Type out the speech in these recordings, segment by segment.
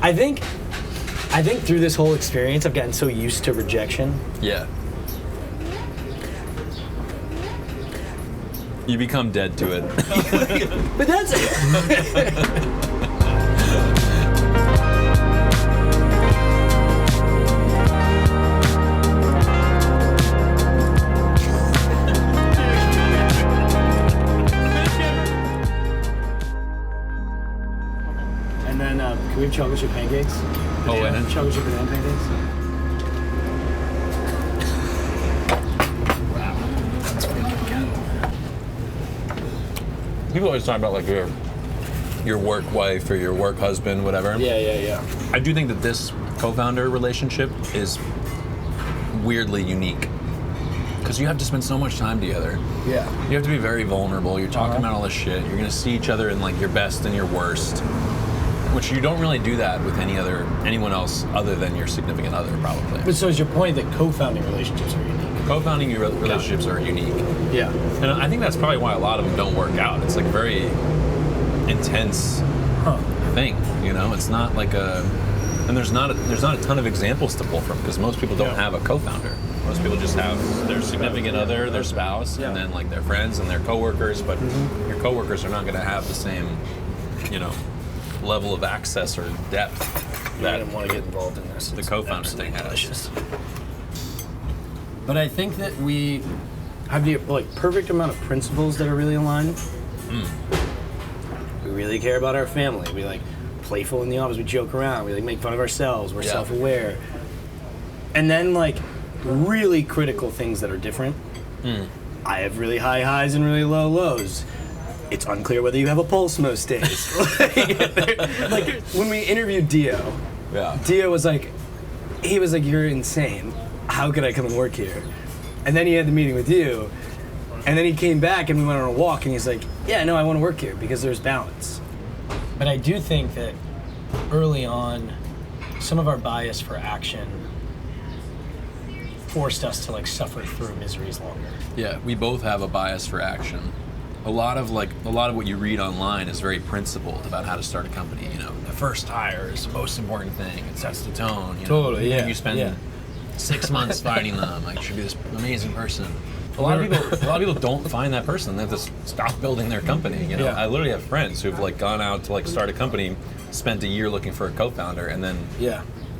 I think through this whole experience, I've gotten so used to rejection. Yeah. You become dead to it. But that's And then, can we have chocolate chip pancakes? Oh, and then Chocolate chip banana pancakes? people always talk about like your work wife or your work husband, whatever. Yeah. I do think that this co-founder relationship is weirdly unique because you have to spend so much time together. Yeah. You have to be very vulnerable. You're talking about all this shit. You're gonna see each other in like your best and your worst, which you don't really do that with anyone else other than your significant other, probably. But so is your point that co-founding relationships are unique? Co-founding relationships are unique. Yeah. And I think that's probably why a lot of them don't work out. It's like a very intense thing, you know? It's not like and there's not a ton of examples to pull from because most people don't have a co-founder. Most people just have their significant other, their spouse, and then like their friends and their coworkers, but your coworkers are not going to have the same, you know, level of access or depth I didn't want to get involved in this. the co-founder thing has. But I think that we have the perfect amount of principles that are really aligned. We really care about our family. We playful in the office. We joke around. We make fun of ourselves. We're self-aware. And then really critical things that are different. I have really high highs and really low lows. It's unclear whether you have a pulse most days. When we interviewed Dio, Dio was you're insane. How could I come and work here? And then he had the meeting with you, and then he came back and we went on a walk, and he's like, yeah, no, I want to work here because there's balance. But I do think that early on, some of our bias for action forced us to suffer through miseries longer. Yeah, we both have a bias for action. A lot of what you read online is very principled about how to start a company. You know, the first hire is the most important thing. It sets the tone. You know? Totally, yeah. You spend 6 months fighting them. You should be this amazing person. A lot of people don't find that person. They have to stop building their company. You know, I literally have friends who've gone out to start a company, spent a year looking for a co-founder, and then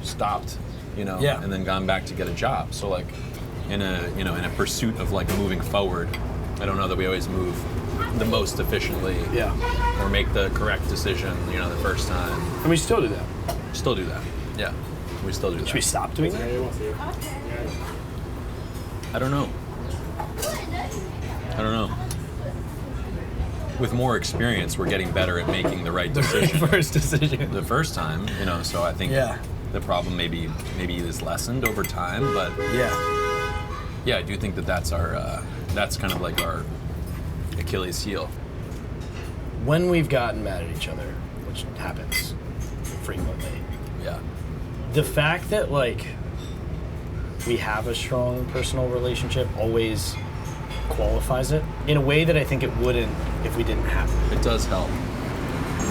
stopped. You know, and then gone back to get a job. So in a pursuit of moving forward, I don't know that we always move the most efficiently or make the correct decision, the first time. And we still do that. Still do that. Yeah. We still do that. Should we stop doing that? I don't know. With more experience, we're getting better at making the right decision. The first decision. The first time, so I think the problem maybe is lessened over time, but I do think that's our that's kind of our Achilles heel. When we've gotten mad at each other, which happens frequently, the fact that we have a strong personal relationship always qualifies it in a way that I think it wouldn't if we didn't have it. It does help.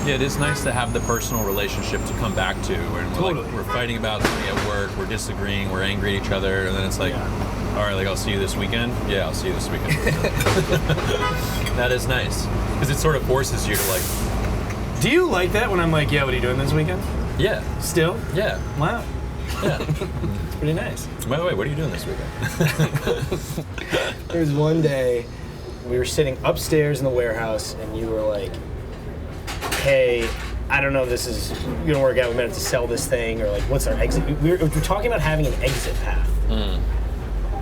Yeah, it is nice to have the personal relationship to come back to, and we're fighting about something at work, we're disagreeing, we're angry at each other, and then it's all right, I'll see you this weekend. Yeah, I'll see you this weekend. That is nice because it sort of forces you to Do you like that when I'm what are you doing this weekend? Yeah. Still? Yeah. Wow. Yeah. It's pretty nice. By the way, what are you doing this weekend? There was one day we were sitting upstairs in the warehouse, and you were like, hey, I don't know if this is going to work out. We might have to sell this thing, or what's our exit? We're talking about having an exit path.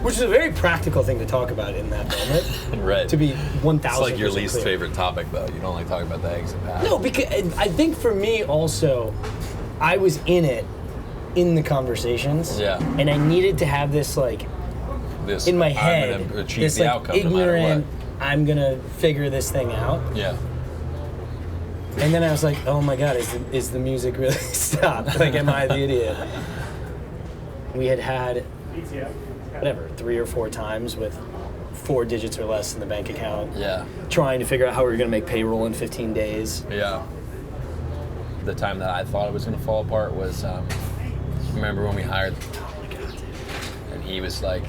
Which is a very practical thing to talk about in that moment. Right. To be 1,000%. It's your least favorite topic, though. You don't talking about the exit path. No, because I think for me also, I was in the conversations. Yeah. And I needed to have this in my head. I'm gonna achieve this the outcome ignorant, no matter what. I'm gonna figure this thing out. Yeah. And then I was like, oh my God, is the music really stopped? Am I the idiot? We had 3 or 4 times with 4 digits or less in the bank account. Yeah. Trying to figure out how we were going to make payroll in 15 days. Yeah. the time that I thought it was going to fall apart was, remember when we hired, and he was like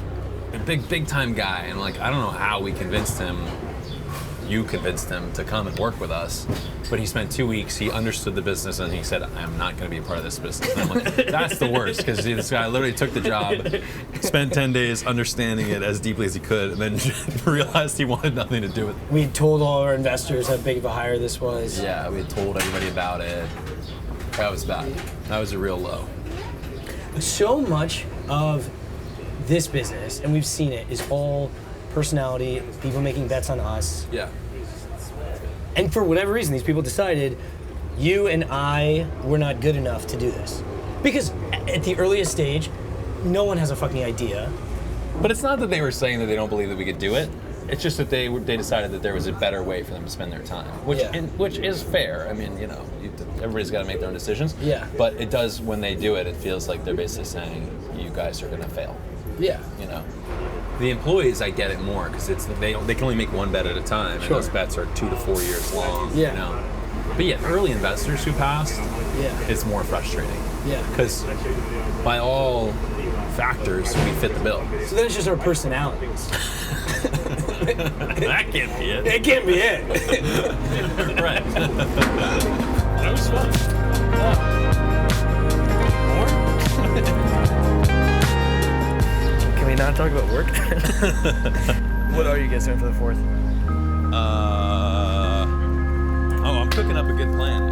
a big time guy, and like I don't know how we convinced him. You convinced him to come and work with us, but he spent 2 weeks. He understood the business, and he said, "I'm not going to be a part of this business." And I'm like, that's the worst, because this guy literally took the job, spent 10 days understanding it as deeply as he could, and then realized he wanted nothing to do with it. We told all our investors how big of a hire this was. Yeah, we had told everybody about it. That was bad. That was a real low. So much of this business, and we've seen it, is all personality, people making bets on us. Yeah. And for whatever reason, these people decided you and I were not good enough to do this. Because at the earliest stage, no one has a fucking idea. But it's not that they were saying that they don't believe that we could do it. It's just that they decided that there was a better way for them to spend their time, which is fair. I mean, everybody's got to make their own decisions. Yeah. But it does, when they do it, it feels like they're basically saying, you guys are going to fail. Yeah. The employees, I get it more, because they can only make one bet at a time, and those bets are 2 to 4 years long. Yeah. But yeah, early investors who passed, it's more frustrating. Yeah. Because by all factors, we fit the bill. So then it's just our personalities. That can't be it. It can't be it. Right. That was fun. Can we not talk about work? What are you guys doing for the 4th? I'm cooking up a good plan.